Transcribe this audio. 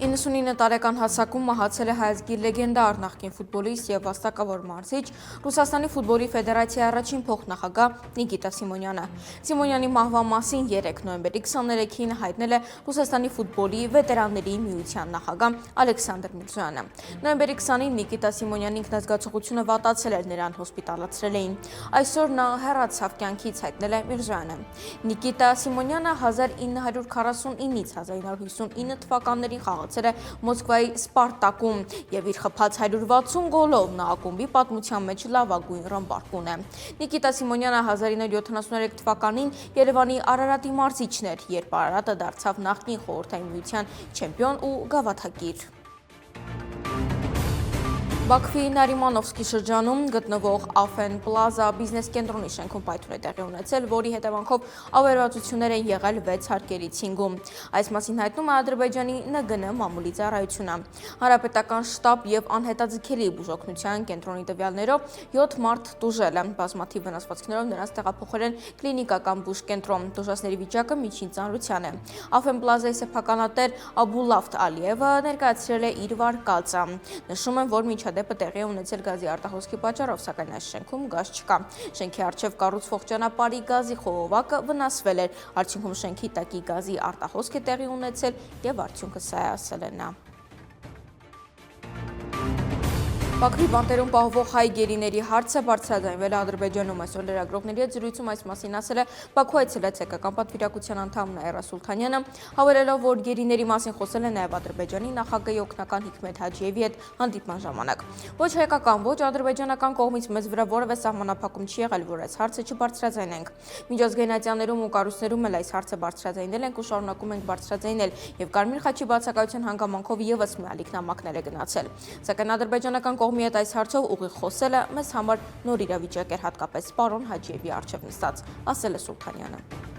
99 տարեկան հասակում մահացել է հայազգի լեգենդար նախկին ֆուտբոլիստ և վաստակավոր մարզիչ Ռուսաստանի ֆուտբոլի ֆեդերացիայի առաջին փոխնախագահ Նիկիտա Սիմոնյանը։ Սիմոնյանի մահվան մասին 3 նոյեմբերի 23-ին հայտնել է Ռուսաստանի ֆուտբոլի վետերանների միության նախագահ Ալեքսանդր Միրզոյանը։ Նոյեմբերի 20-ին Նիկիտա Սիմոնյանի ինքնազգացողությունը վատացել էր, նրան հոսպիտալացրել էին։ Այսօր նա հեռացավ կյանքից, հայտնել է Միրզոյանը։ Նիկիտա Սիմոնյանը 1949-ից 1959 թվականներին խաղացել է Մոսկվայի Սպարտակում և իր խփած 160 գոլով նա ակումբի պատմության մեջ լավագույն ռմբարկուն է։ Նիկիտա Սիմոնյանը 1973 թվականին Երևանի Արարատի մարզիչն էր, երբ Արարատը դարձավ նախկին խորհրդային միության չեմպիոն ու գավաթակիր։ Բաքվի Նարիմանովսկի շրջանում գտնվող افեն Պլազա բիզնես կենտրոնի շենքում պայթյուն է տեղի ունեցել, որի հետևանքով ավերածություններ են եղել 6 հարկերից 5-ում։ Այս մասին հայտնում է Ադրբեջանի ՆԳՆ մամուլի ծառայությունը։ Հանրապետական շտաբ և անհետաձգելի բուժօգնության կենտրոնի տվյալներով 7 մարդ տուժել է, բազմաթիվ վնասվածքներով նրանց տեղափոխել են կլինիկական բուժկենտրոն։ Տուժածների վիճակը միջին ծանրության է։ افեն Պլազայի սեփականատեր Աբուլաֆթ Ալիևը ներկայացրել է իր վարկածը։ Նշում են, որ միջադեպը տեղի է ունեցել գազի արտահոսքի պատճառով, սակայն այս շենքում գազ չկա։ Շենքի առջև կառուցվող ճանապարհի գազի խողովակը վնասվել էր։ Արդյունքում շենքի տակի գազի արտահոսք է տեղի ունեցել և արդյունքը սա է, ասել է նա։ Բաքվի բանտերում պահվող հայ գերիների հարցը բարձրաձայնվել է Ադրբեջանում։ Այսօր լրագրողների հետ զրույցում այս մասին ասել է Բաքու այցելած հայկական պատվիրակության անդամ Նաիրա Սուլթանյանը, հավելելով, որ գերիների մասին խոսել է նաև Ադրբեջանի նախագահի օգնական Հիքմեթ Հաջիևի հետ հանդիպման ժամանակ։ Ոչ հայկական, ոչ ադրբեջանական կողմից մեզ վրա որևէ սահմանափակում չի եղել, որ այս հարցը չբարձրաձայնենք։ Միջազգային ատյաններում ու կառույցներում էլ այս հարցը բարձրաձայնել ենք ու շարունակում ենք բարձրաձայնել, եւ Կարմիր խաչի բացակայության հանգամանքով եւս մի ալիք նամակներ է գնացել։ Սակայն ադրբեջանական կողմի հետ այս հարցով ուղիղ խոսելը մեզ համար նոր իրավիճակ էր, հատկապես պարոն Հաջիևի առջև նստած, ասել է Սուլթանյանը։